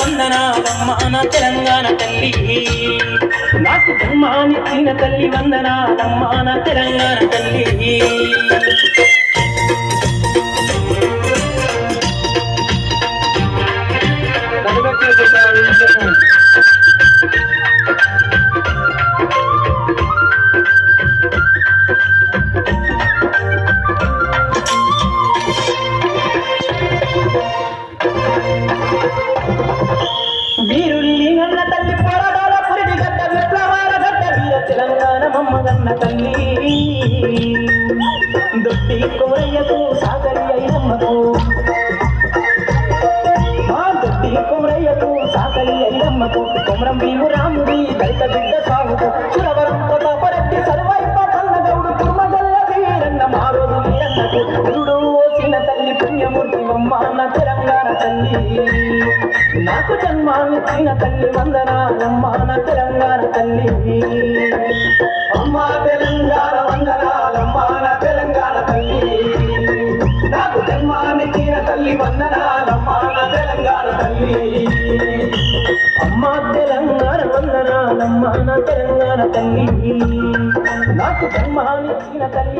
వందనాలమ్మ నా తెలంగాణ తల్లి. నాకు జన్మానిచ్చిన తల్లి వందనాలమ్మ నా తెలంగాణ తల్లి. వీరుల్ని అన్న తల్లి పోరాడాల పురిటి గడ్డ విప్లవాల గడ్డ వీర తెలంగాణ మమ్మగన్న తల్లి. దొడ్డి కోరయ్యకు సాగరి అయినమ్మకు మా దొడ్డి కోరయ్యకు సాగరి అయినమ్మకు కొమరం భీము రాముడి దళిత బిడ్డ సాగుకు సురవరం ప్రతాపరెడ్డి సర్వైప కన్నగౌడు కుర్మగల్ల వీరన్న మా రోజు వీరన్నకు గురుడు ఓసిన తల్లి పుణ్యమూర్తి అమ్మ నా తెలంగాణ తల్లి. నాకు జన్మానిచ్చిన తల్లి వందనాలమ్మ నా తెలంగాణ తల్లి. అమ్మ తెలంగాణ వందనాలమ్మ నా తెలంగాణ తల్లి. నాకు జన్మానిచ్చిన తల్లి వందనాలమ్మ నా తెలంగాణ తల్లి. అమ్మ తెలంగాణ వందనాలమ్మ నా తెలంగాణ తల్లి. నాకు జన్మానిచ్చిన తల్లి